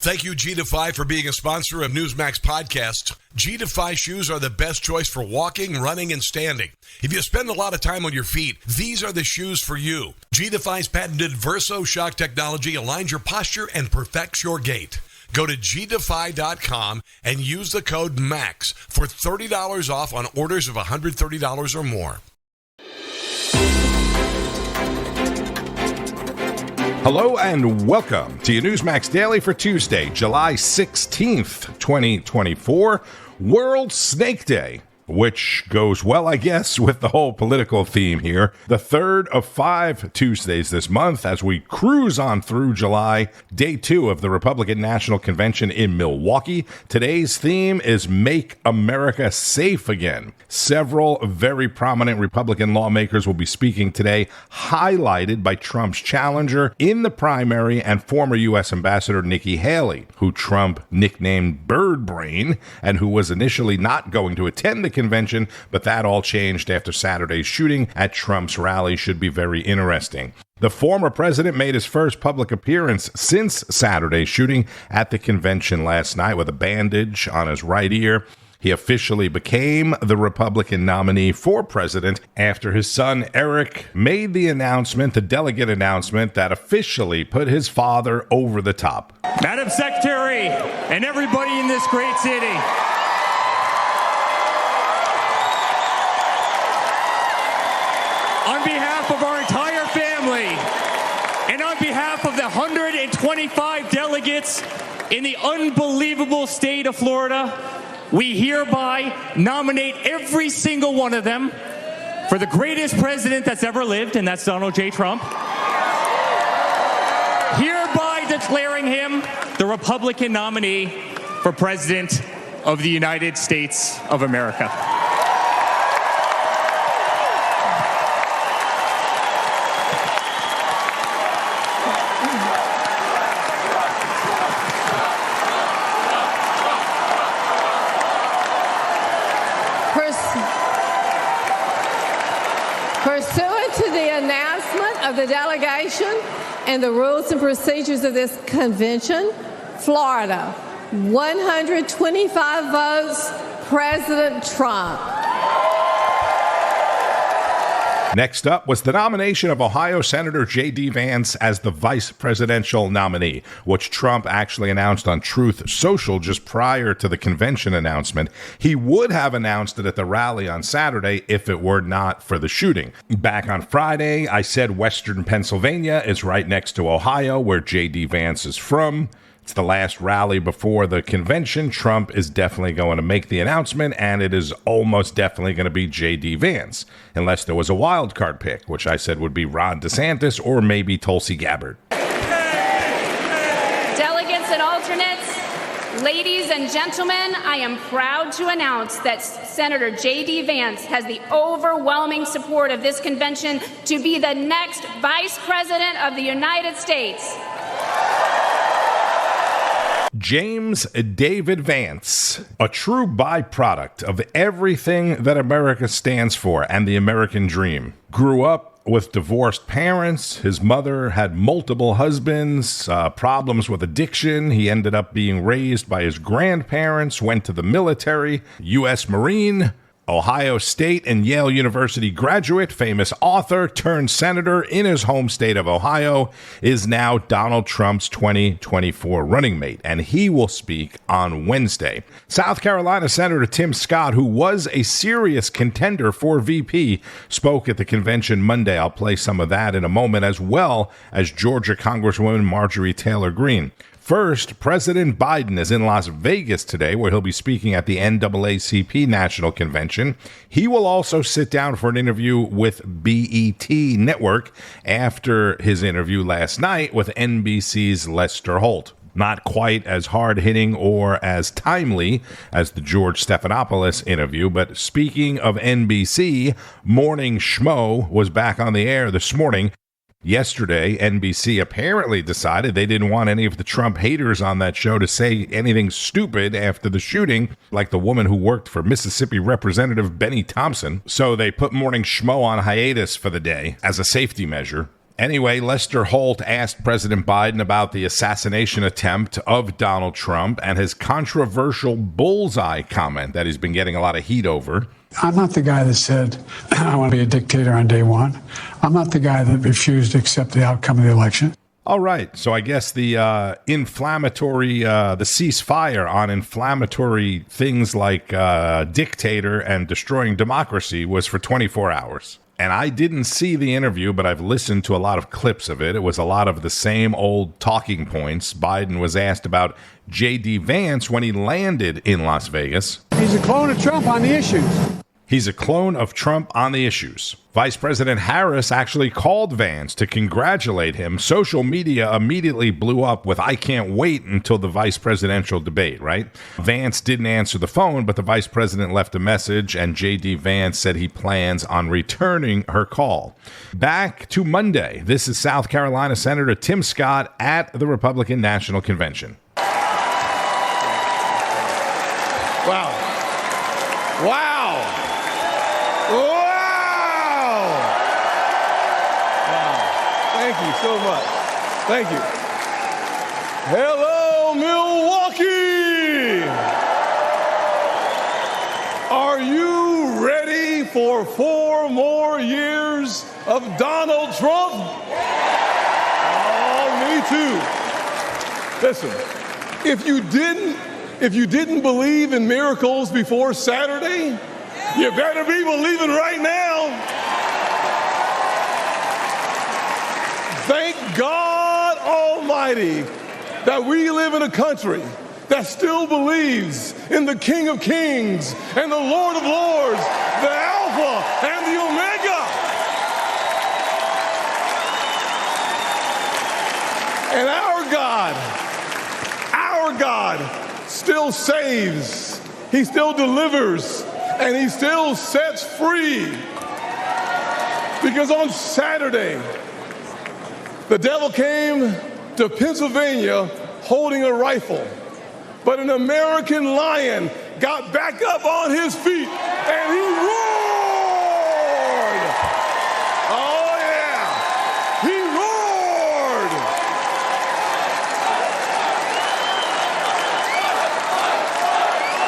Thank you, G-Defy, for being a sponsor of Newsmax Podcast. G-Defy shoes are the best choice for walking, running, and standing. If you spend a lot of time on your feet, these are the shoes for you. G-Defy's patented Verso Shock technology aligns your posture and perfects your gait. Go to gdefy.com and use the code MAX for $30 off on orders of $130 or more. Hello and welcome to your Newsmax Daily for Tuesday, July 16th, 2024, World Snake Day, which goes well, I guess, with the whole political theme here. The third of 5 Tuesdays this month as we cruise on through July, day 2 of the Republican National Convention in Milwaukee. Today's theme is Make America Safe Again. Several very prominent Republican lawmakers will be speaking today, highlighted by Trump's challenger in the primary and former U.S. Ambassador Nikki Haley, who Trump nicknamed Bird Brain and who was initially not going to attend the convention, but that all changed after Saturday's shooting at Trump's rally. Should be very interesting. The former president made his first public appearance since Saturday's shooting at the convention last night with a bandage on his right ear. He officially became the Republican nominee for president after his son Eric made the announcement, the delegate announcement, that officially put his father over the top. Madam Secretary and everybody in this great city, on behalf of our entire family and on behalf of the 125 delegates in the unbelievable state of Florida, we hereby nominate every single one of them for the greatest president that's ever lived, and that's Donald J. Trump, hereby declaring him the Republican nominee for President of the United States of America. Pursuant to the announcement of the delegation and the rules and procedures of this convention, Florida, 125 votes, President Trump. Next up was the nomination of Ohio Senator J.D. Vance as the vice presidential nominee, which Trump actually announced on Truth Social just prior to the convention announcement. He would have announced it at the rally on Saturday if it were not for the shooting. Back on Friday, I said Western Pennsylvania is right next to Ohio, where J.D. Vance is from. It's the last rally before the convention. Trump is definitely going to make the announcement, and it is almost definitely going to be J.D. Vance, unless there was a wild card pick, which I said would be Ron DeSantis or maybe Tulsi Gabbard. Delegates and alternates, ladies and gentlemen, I am proud to announce that Senator J.D. Vance has the overwhelming support of this convention to be the next Vice President of the United States. James David Vance, a true byproduct of everything that America stands for and the American dream. Grew up with divorced parents. His mother had multiple husbands, problems with addiction. He ended up being raised by his grandparents, went to the military, U.S. Marine, Ohio State and Yale University graduate, famous author turned senator in his home state of Ohio, is now Donald Trump's 2024 running mate, and he will speak on Wednesday. South Carolina Senator Tim Scott, who was a serious contender for VP, spoke at the convention Monday. I'll play some of that in a moment, as well as Georgia Congresswoman Marjorie Taylor Greene. First, President Biden is in Las Vegas today, where he'll be speaking at the NAACP National Convention. He will also sit down for an interview with BET Network after his interview last night with NBC's Lester Holt. Not quite as hard-hitting or as timely as the George Stephanopoulos interview, but speaking of NBC, Morning Schmo was back on the air this morning. Yesterday, NBC apparently decided they didn't want any of the Trump haters on that show to say anything stupid after the shooting, like the woman who worked for Mississippi Representative Benny Thompson. So they put Morning Schmo on hiatus for the day as a safety measure. Anyway, Lester Holt asked President Biden about the assassination attempt of Donald Trump and his controversial bullseye comment that he's been getting a lot of heat over. I'm not the guy that said, I want to be a dictator on day one. I'm not the guy that refused to accept the outcome of the election. All right. So I guess the the ceasefire on inflammatory things like dictator and destroying democracy was for 24 hours. And I didn't see the interview, but I've listened to a lot of clips of it. It was a lot of the same old talking points. Biden was asked about J.D. Vance when he landed in Las Vegas. He's a clone of Trump on the issues. He's a clone of Trump on the issues. Vice President Harris actually called Vance to congratulate him. Social media immediately blew up with, I can't wait until the vice presidential debate, right? Vance didn't answer the phone, but the vice president left a message, and J.D. Vance said he plans on returning her call. Back to Monday. This is South Carolina Senator Tim Scott at the Republican National Convention. Wow. Thank you so much. Thank you. Hello, Milwaukee! Are you ready for 4 more years of Donald Trump? Oh, me too. Listen, if you didn't believe in miracles before Saturday, you better be believing right now. Thank God Almighty that we live in a country that still believes in the King of Kings and the Lord of Lords, the Alpha and the Omega. And our God still saves, he still delivers, and he still sets free. Because on Saturday, the devil came to Pennsylvania holding a rifle, but an American lion got back up on his feet and he roared. Oh yeah, he roared.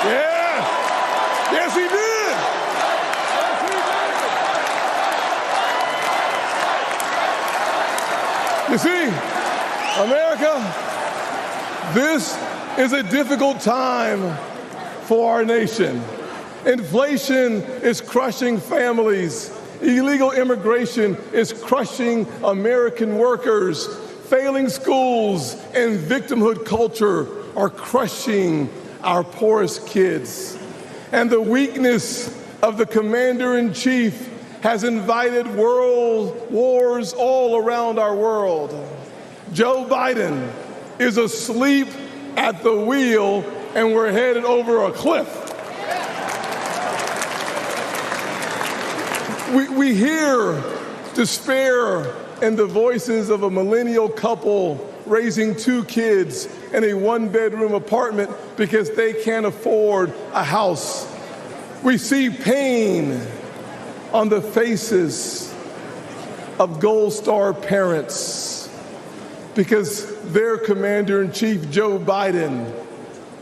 Yeah, yes he did. You see, America, this is a difficult time for our nation. Inflation is crushing families. Illegal immigration is crushing American workers. Failing schools and victimhood culture are crushing our poorest kids. And the weakness of the commander-in-chief has invited world wars all around our world. Joe Biden is asleep at the wheel, and we're headed over a cliff. We hear despair in the voices of a millennial couple raising 2 kids in a 1-bedroom apartment because they can't afford a house. We see pain on the faces of Gold Star parents because their commander-in-chief, Joe Biden,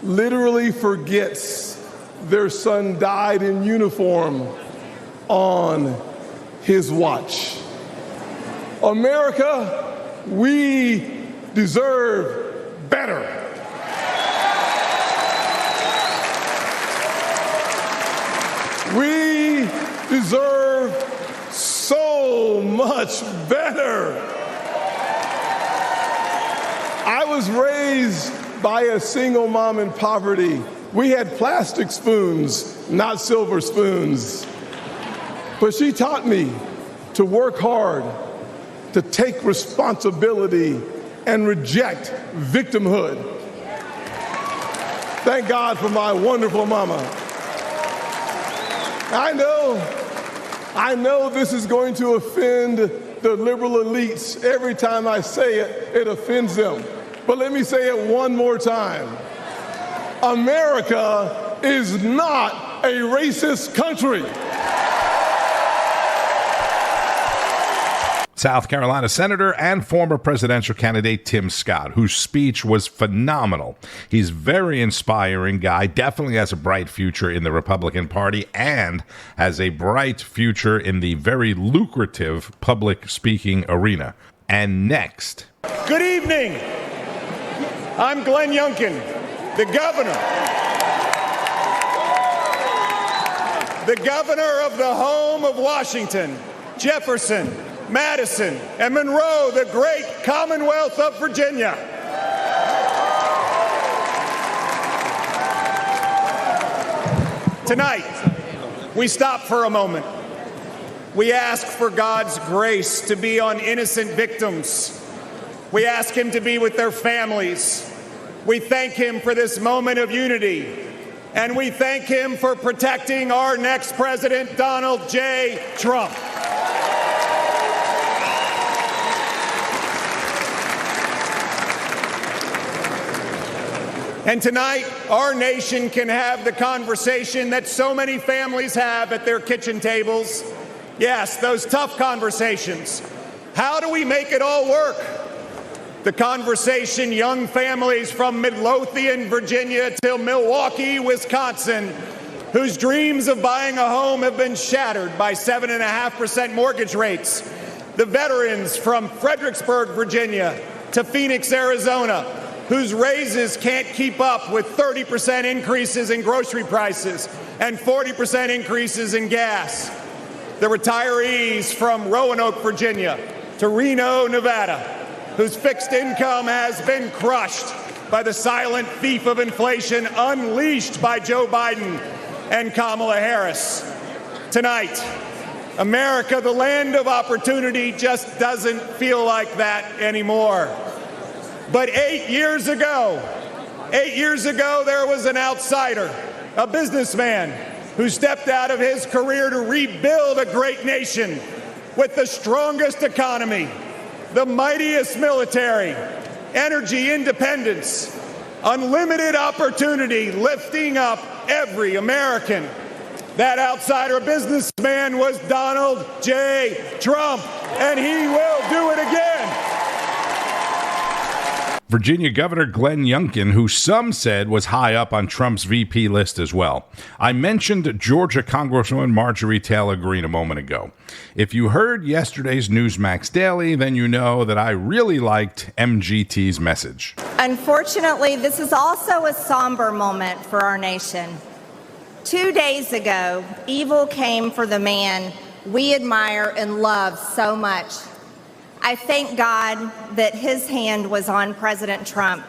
literally forgets their son died in uniform on his watch. America, we deserve better. We deserve so much better. I was raised by a single mom in poverty. We had plastic spoons, not silver spoons. But she taught me to work hard, to take responsibility, and reject victimhood. Thank God for my wonderful mama. I know this is going to offend the liberal elites. Every time I say it, it offends them. But let me say it one more time. America is not a racist country. South Carolina Senator and former presidential candidate Tim Scott, whose speech was phenomenal. He's a very inspiring guy, definitely has a bright future in the Republican Party, and has a bright future in the very lucrative public speaking arena. And next. Good evening. I'm Glenn Youngkin, the governor. The governor of the home of Washington, Jefferson, Madison, and Monroe, the great Commonwealth of Virginia. Tonight, we stop for a moment. We ask for God's grace to be on innocent victims. We ask him to be with their families. We thank him for this moment of unity. And we thank him for protecting our next president, Donald J. Trump. And tonight, our nation can have the conversation that so many families have at their kitchen tables. Yes, those tough conversations. How do we make it all work? The conversation young families from Midlothian, Virginia, till Milwaukee, Wisconsin, whose dreams of buying a home have been shattered by 7.5% mortgage rates. The veterans from Fredericksburg, Virginia, to Phoenix, Arizona, whose raises can't keep up with 30% increases in grocery prices and 40% increases in gas. The retirees from Roanoke, Virginia to Reno, Nevada, whose fixed income has been crushed by the silent thief of inflation unleashed by Joe Biden and Kamala Harris. Tonight, America, the land of opportunity, just doesn't feel like that anymore. But 8 years ago, there was an outsider, a businessman, who stepped out of his career to rebuild a great nation with the strongest economy, the mightiest military, energy independence, unlimited opportunity, lifting up every American. That outsider businessman was Donald J. Trump, and he will do it again. Virginia Governor Glenn Youngkin, who some said was high up on Trump's VP list as well. I mentioned Georgia Congresswoman Marjorie Taylor Greene a moment ago. If you heard yesterday's Newsmax Daily, then you know that I really liked MGT's message. Unfortunately, this is also a somber moment for our nation. 2 days ago, evil came for the man we admire and love so much. I thank God that his hand was on President Trump.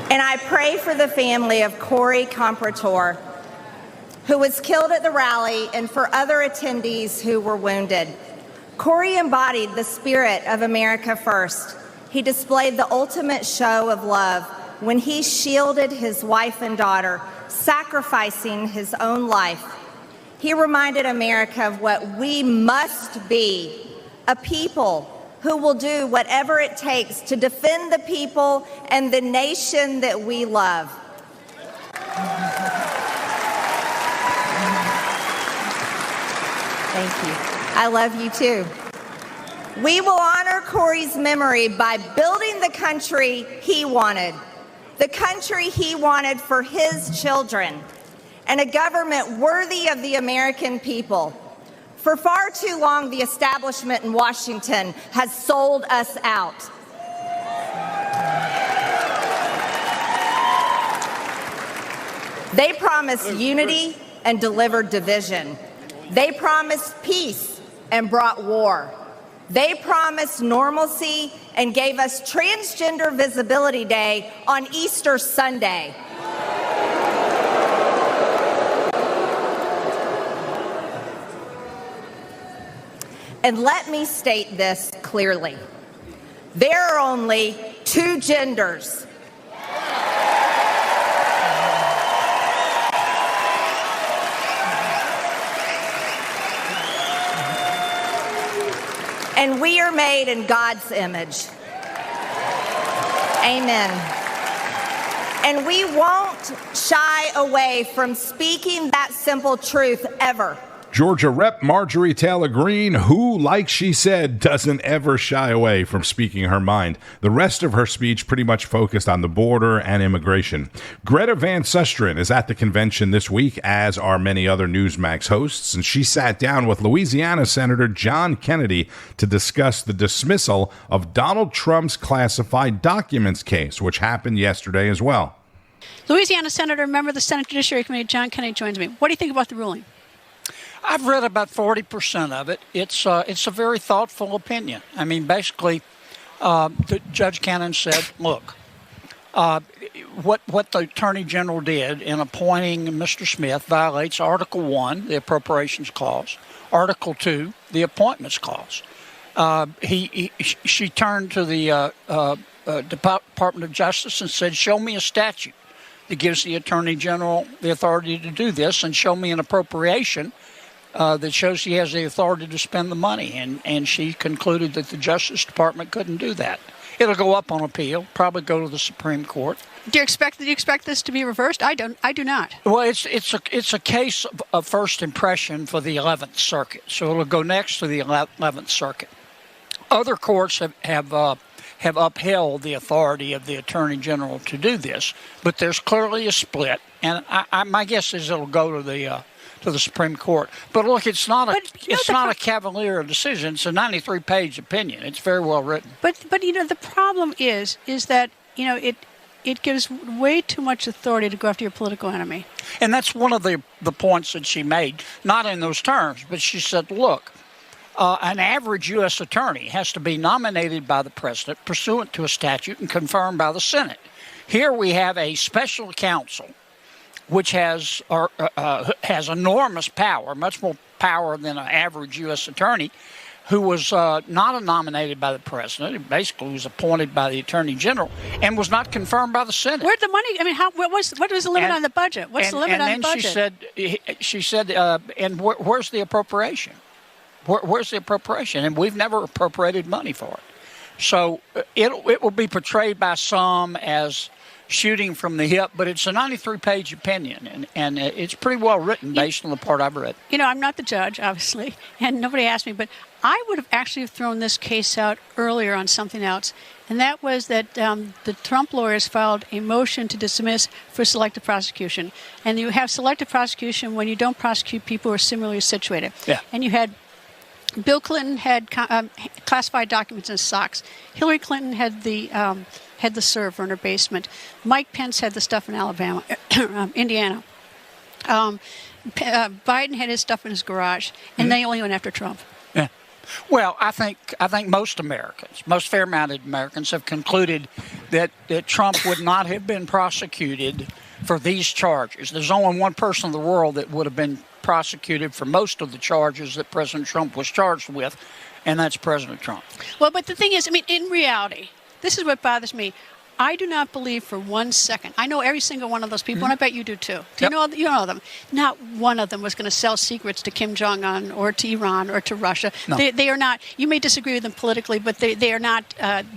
And I pray for the family of Corey Comperatore, who was killed at the rally, and for other attendees who were wounded. Corey embodied the spirit of America First. He displayed the ultimate show of love when he shielded his wife and daughter, sacrificing his own life. He reminded America of what we must be, a people who will do whatever it takes to defend the people and the nation that we love. Thank you. I love you too. We will honor Corey's memory by building the country he wanted, the country he wanted for his children, and a government worthy of the American people. For far too long, the establishment in Washington has sold us out. They promised unity and delivered division. They promised peace and brought war. They promised normalcy and gave us Transgender Visibility Day on Easter Sunday. And let me state this clearly. There are only two genders. And we are made in God's image. Amen. And we won't shy away from speaking that simple truth ever. Georgia Rep. Marjorie Taylor Greene, who, like she said, doesn't ever shy away from speaking her mind. The rest of her speech pretty much focused on the border and immigration. Greta Van Susteren is at the convention this week, as are many other Newsmax hosts, and she sat down with Louisiana Senator John Kennedy to discuss the dismissal of Donald Trump's classified documents case, which happened yesterday as well. Louisiana Senator, member of the Senate Judiciary Committee, John Kennedy joins me. What do you think about the ruling? I've read about 40% of it. It's a very thoughtful opinion. I mean, basically, Judge Cannon said, look, what the Attorney General did in appointing Mr. Smith violates Article 1, the Appropriations Clause, Article 2, the Appointments Clause. She turned to the Department of Justice and said, show me a statute that gives the Attorney General the authority to do this, and show me an appropriation that shows he has the authority to spend the money. And she concluded that the Justice Department couldn't do that. It'll go up on appeal, probably go to the Supreme Court. Do you expect this to be reversed? I do not. Well, it's a case of first impression for the 11th Circuit, so it'll go next to the 11th Circuit. Other courts have upheld the authority of the Attorney General to do this, but there's clearly a split, and my guess is it'll go to the Supreme Court. But look, it's not a cavalier decision. It's a 93-page opinion. It's very well written. But the problem is that it gives way too much authority to go after your political enemy. And that's one of the points that she made, not in those terms, but she said, look, an average U.S. attorney has to be nominated by the president pursuant to a statute and confirmed by the Senate. Here we have a special counsel which has enormous power, much more power than an average U.S. attorney, who was not nominated by the president. He basically was appointed by the Attorney General and was not confirmed by the Senate. Where'd the money? I mean, what was the limit on the budget? What's the limit on the budget? And then she said, and where's the appropriation? Where's the appropriation? And we've never appropriated money for it. So it will be portrayed by some as shooting from the hip, but it's a 93-page opinion, and it's pretty well written based on the part I've read. I'm not the judge, obviously, and nobody asked me, but I would have actually thrown this case out earlier on something else, and that was that the Trump lawyers filed a motion to dismiss for selective prosecution. And you have selective prosecution when you don't prosecute people who are similarly situated. Yeah. And you had Bill Clinton had classified documents in his socks. Hillary Clinton had the server in her basement. Mike Pence had the stuff in Indiana. Biden had his stuff in his garage, and they only went after Trump. Yeah. Well, I think most Americans, most fair-minded Americans, have concluded that Trump would not have been prosecuted for these charges. There's only one person in the world that would have been prosecuted for most of the charges that President Trump was charged with, and that's President Trump. Well, but the thing is, in reality, this is what bothers me. I do not believe for 1 second. I know every single one of those people, and I bet you do too. You know them. Not one of them was going to sell secrets to Kim Jong-un or to Iran or to Russia. No. They are not. You may disagree with them politically, but they are not.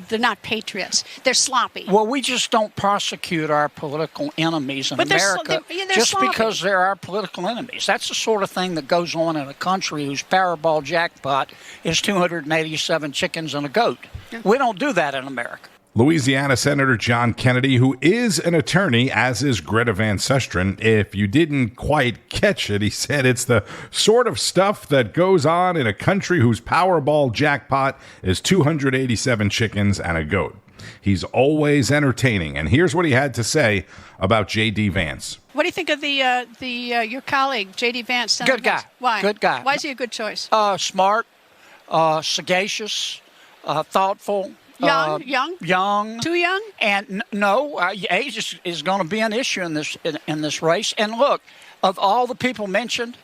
They're not patriots. They're sloppy. Well, we just don't prosecute our political enemies in America just sloppy. Because they're our political enemies. That's the sort of thing that goes on in a country whose Powerball jackpot is 287 chickens and a goat. Yeah. We don't do that in America. Louisiana Senator John Kennedy, who is an attorney, as is Greta Van Susteren. If you didn't quite catch it, he said it's the sort of stuff that goes on in a country whose Powerball jackpot is 287 chickens and a goat. He's always entertaining, and here's what he had to say about J.D. Vance. What do you think of your colleague, J.D. Vance? Senator Good guy. Vance? Why? Good guy. Why is he a good choice? Smart, sagacious, thoughtful. Young? Too young? And age is going to be an issue in this race. And look, of all the people mentioned,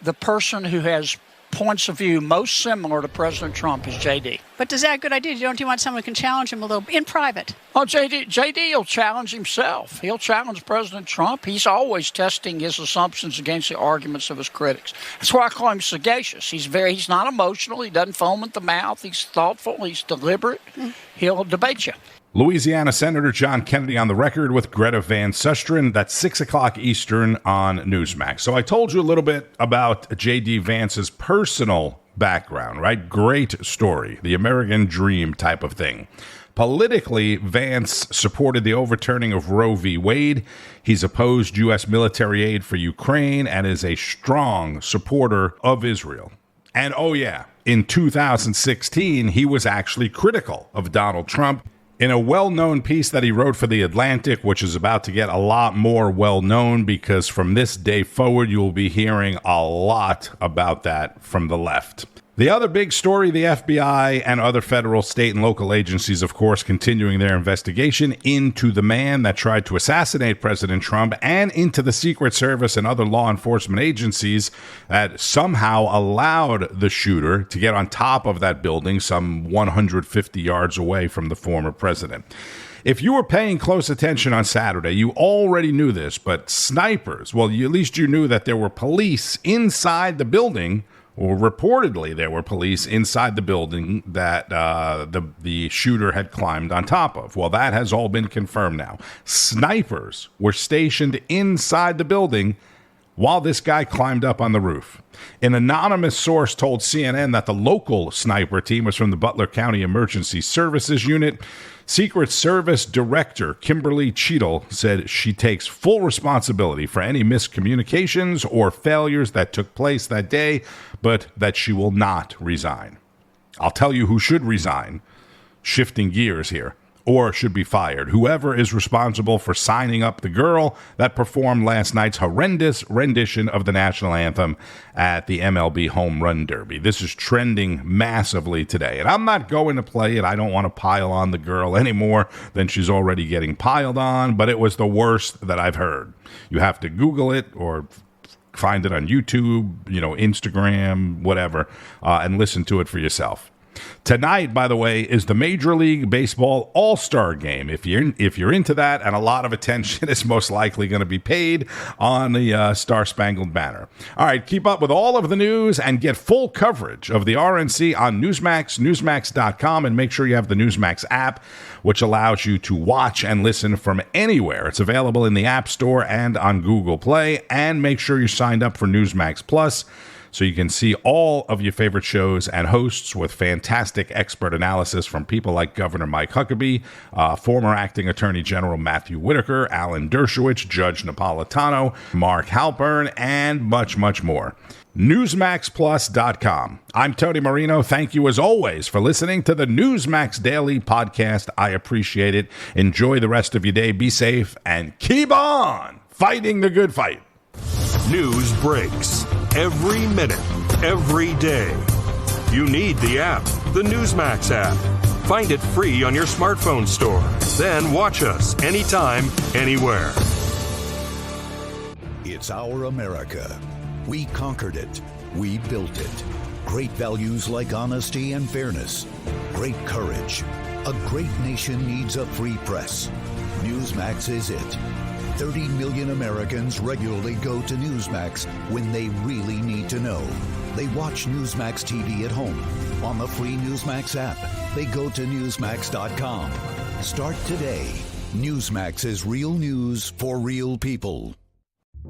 the person who has points of view most similar to President Trump is J.D. But is that a good idea? Do you want someone who can challenge him a little in private? Oh, JD will challenge himself. He'll challenge President Trump. He's always testing his assumptions against the arguments of his critics. That's why I call him sagacious. He's not emotional. He doesn't foam at the mouth. He's thoughtful. He's deliberate. He'll debate you. Louisiana Senator John Kennedy on the record with Greta Van Susteren. That's 6 o'clock Eastern on Newsmax. So I told you a little bit about J.D. Vance's personal background, right? Great story, the American dream type of thing. Politically, Vance supported the overturning of Roe v. Wade. He's opposed U.S. military aid for Ukraine and is a strong supporter of Israel. And oh yeah, in 2016, he was actually critical of Donald Trump in a well-known piece that he wrote for The Atlantic, which is about to get a lot more well-known because from this day forward, you'll be hearing a lot about that from the left. The other big story, the FBI and other federal, state, and local agencies, of course, continuing their investigation into the man that tried to assassinate President Trump and into the Secret Service and other law enforcement agencies that somehow allowed the shooter to get on top of that building some 150 yards away from the former president. If you were paying close attention on Saturday, you already knew this, but snipers, well, at least you knew that there were police inside the building, or reportedly there were police inside the building that the shooter had climbed on top of. Well, that has all been confirmed now. Snipers were stationed inside the building while this guy climbed up on the roof. An anonymous source told CNN that the local sniper team was from the Butler County Emergency Services Unit. Secret Service Director Kimberly Cheadle said she takes full responsibility for any miscommunications or failures that took place that day, but that she will not resign. I'll tell you who should resign, shifting gears here, or should be fired. Whoever is responsible for signing up the girl that performed last night's horrendous rendition of the national anthem at the MLB Home Run Derby. This is trending massively today. And I'm not going to play it. I don't want to pile on the girl any more than she's already getting piled on, but it was the worst that I've heard. You have to Google it or find it on YouTube, Instagram, whatever, and listen to it for yourself. Tonight, by the way, is the Major League Baseball All-Star Game. If you're into that, and a lot of attention is most likely going to be paid on the Star-Spangled Banner. All right, keep up with all of the news and get full coverage of the RNC on Newsmax, Newsmax.com, and make sure you have the Newsmax app, which allows you to watch and listen from anywhere. It's available in the App Store and on Google Play, and make sure you're signed up for Newsmax Plus, so you can see all of your favorite shows and hosts with fantastic expert analysis from people like Governor Mike Huckabee, former acting Attorney General Matthew Whitaker, Alan Dershowitz, Judge Napolitano, Mark Halpern, and much, much more. NewsmaxPlus.com. I'm Tony Marino. Thank you, as always, for listening to the Newsmax Daily Podcast. I appreciate it. Enjoy the rest of your day. Be safe and keep on fighting the good fight. News breaks every minute, every day. You need the app, the Newsmax app. Find it free on your smartphone store. Then watch us anytime, anywhere. It's our America. We conquered it. We built it. Great values like honesty and fairness. Great courage. A great nation needs a free press. Newsmax is it. 30 million Americans regularly go to Newsmax when they really need to know. They watch Newsmax TV at home. On the free Newsmax app, they go to Newsmax.com. Start today. Newsmax is real news for real people.